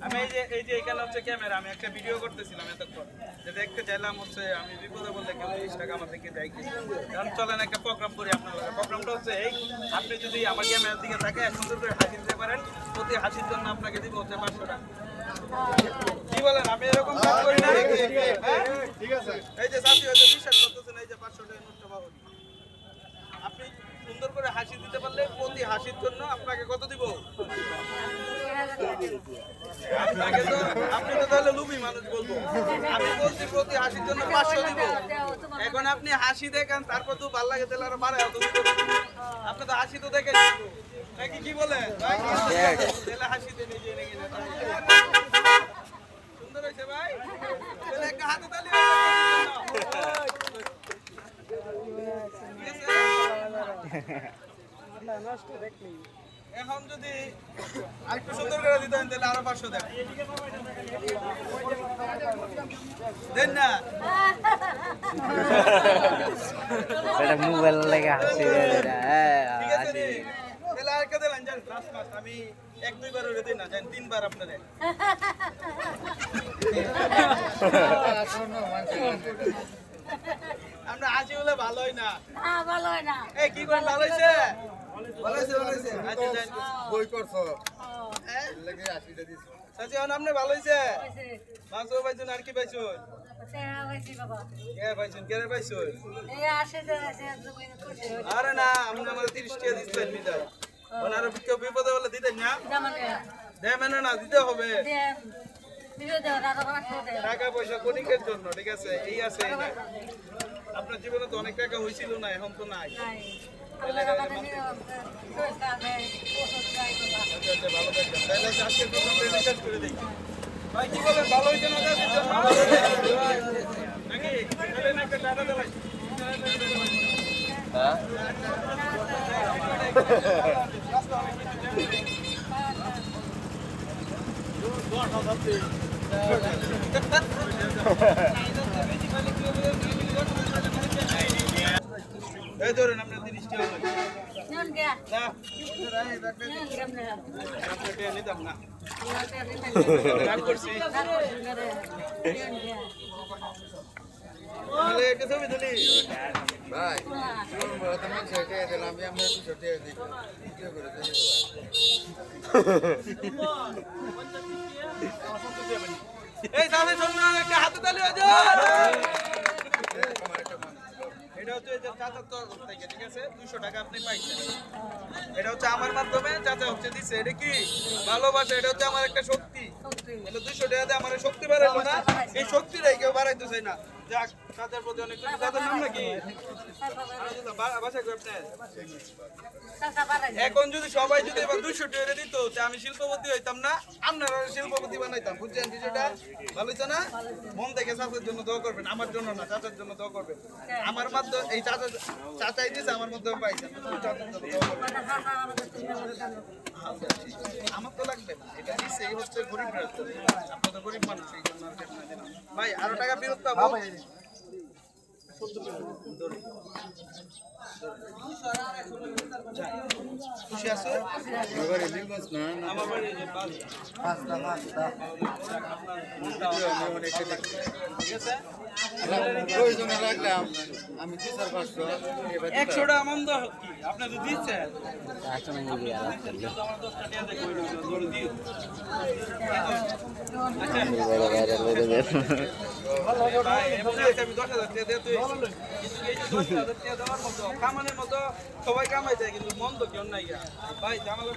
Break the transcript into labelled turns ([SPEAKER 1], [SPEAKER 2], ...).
[SPEAKER 1] আমি এই যে এখানে হচ্ছে ক্যামেরা, আমি একটা ভিডিও করতেছিলাম এতক্ষণ, যে দেখতে চাইলাম হচ্ছে আমি বিপদে বললে কেউ 30 টাকা আমার থেকে দেয় কি। কারণ চলেন একটা প্রোগ্রাম করি আপনার। প্রোগ্রামটা হচ্ছে এই, আপনি যদি আমার ক্যামেরার দিকে থাকে সুন্দর করে হাসি দিতে পারেন, প্রতি হাসির জন্য আপনাকে দিব হচ্ছে 500 টাকা। কি বলেন? আমি এরকম কাজ করি না? ঠিক আছে, এই যে সাথী হয়তো বিশ্বাস করতেছেন, এই যে 500 টাকা নোটটা পাবেন। আপনি সুন্দর করে হাসি দিতে পারলে প্রতি হাসির জন্য আপনাকে কত দিব? আপনাকে তো, আপনি তো তাহলে লুবি মানুষ বলবো। আমি বলছি প্রতি হাসির জন্য 500 দিব। এখন আপনি হাসি দেখেন, তারপর তো ভালো লাগে তাহলে আরো বাড়ায় হতো। আপনি তো হাসি তো দেখেন নাকি, কি বলেন? তাহলে হাসি দেন, এই যে সুন্দর হয়েছে ভাই, তাহলে একটা হাতে তালি এখন যদি আরেকটু সুন্দর করে দিতেন তাহলে আরো 500 দেন। দেন না
[SPEAKER 2] মোবাইল লেগে হাসি
[SPEAKER 1] ঠিক আছে রে, তাহলে আর কে দিলেন জান? আমি 1-2 বার ওরে দেই না জান, 3 বার আপনারে। আমরা হাসি হলে ভালো হয় না।
[SPEAKER 3] ভালো হয় না।
[SPEAKER 1] এই কি করেন? ভালো হইছে?
[SPEAKER 4] ভালো হয়েছে, ভালো হয়েছে।
[SPEAKER 1] আচ্ছা যান,
[SPEAKER 4] বই করছো লেগে 80টা দিছ।
[SPEAKER 1] সাথী হন, আপনি ভালো হইছে? মাংস পাইছুন, আর কি পাইছুন? কে পাইছুন? কে পাইছুন? আরে না, আপনি আমার 30 টাকা দিচ্ছেন বিদায়। ওনার কেউ বিপদে বলে দিতেন না? দেবেন না, দিতে হবে। টাকা পয়সা কনিকের জন্য, ঠিক আছে? এই আছে, এই নাই। আপনার জীবনে তো অনেক টাকা হয়েছিল না, এখন তো নাই। ভালো থাকবেন, তাহলে আজকের প্রোগ্রামটা রিসার্চ করে দেখি। ভাই কি বলেন, ভালো হয়েছে না? নাকি তাহলে একটা টাটা দেলাই। এই ধরেন আপনার 30 টাকা নিতাম না, একটা ছবি তুলি
[SPEAKER 4] ভাই তোমার সেটা দিলাম, আমি আমরা 200 টাকা দিই। কি করে দেব?
[SPEAKER 1] এই তাহলে শুনুন, একটা হাতে তালি হয়ে যায়। এটা হচ্ছে যে চাচার তরফ থেকে, ঠিক আছে? 200 টাকা আপনি পাইছেন। এটা হচ্ছে আমার মাধ্যমে চাচা হচ্ছে দিছে। এটা কি ভালোবাসা? এটা হচ্ছে আমার একটা শক্তি। এটা 200 টাকা দিয়ে আমার শক্তি বাড়াইলো না, এই শক্তিটাই কেউ বাড়াইতে চাই না। যাক, চাচার প্রতি অনেক কিছু। চাচার নাম নাকি? বাসা করে আপনার? এখন যদি সবাই যদি এবার 200 টাকা দিত, আমি শিল্পপতি হইতাম না, আপনারা শিল্পপতি বানাইতাম। বুঝছেন বিষয়টা? ভালো হইছে না? মন থেকে চাচার জন্য দোয়া করবেন, আমার জন্য না, চাচার জন্য দোয়া করবেন। আমার মাধ্যমে এই চাচাই দিয়েছে, আমার মাধ্যমে পাইছেন। চাচার জন্য দোয়া করবেন। আমার তো লাগবে না, এটা দিচ্ছে এই হচ্ছে গরিব রাজ্য। আপনার তো গরিব মানুষ, এই জন্য ভাই আরো টাকা ফেরত পাবো। খুশি আছে?
[SPEAKER 4] এবারে লিঙ্গস না না
[SPEAKER 1] আমার বাড়ি এই যে
[SPEAKER 4] পাঁচটা আমি অনেকটা দেখছি
[SPEAKER 1] ঠিক আছে?
[SPEAKER 4] প্রয়োজনে লাগলে আমি 2-4-500 এবার
[SPEAKER 1] 100 টাকা মন্দ কি? আপনি তো দিচ্ছেন।
[SPEAKER 2] আচ্ছা না গিয়ে আলাপ করলো
[SPEAKER 1] আমার 10 টা টাকা দিয়ে কইলো, ধরে দিও।
[SPEAKER 2] ভাইরাল হয়ে যাবে
[SPEAKER 1] ভাই, এমনি আছে আমি 10,000 টাকা দিয়ে তুই কিন্তু এই যে 10,000 টাকা দেওয়ার মতো কামানের মতো সবাই কামাই যায় কিন্তু মন্দ কেউ নাই গা। ভাই জামালা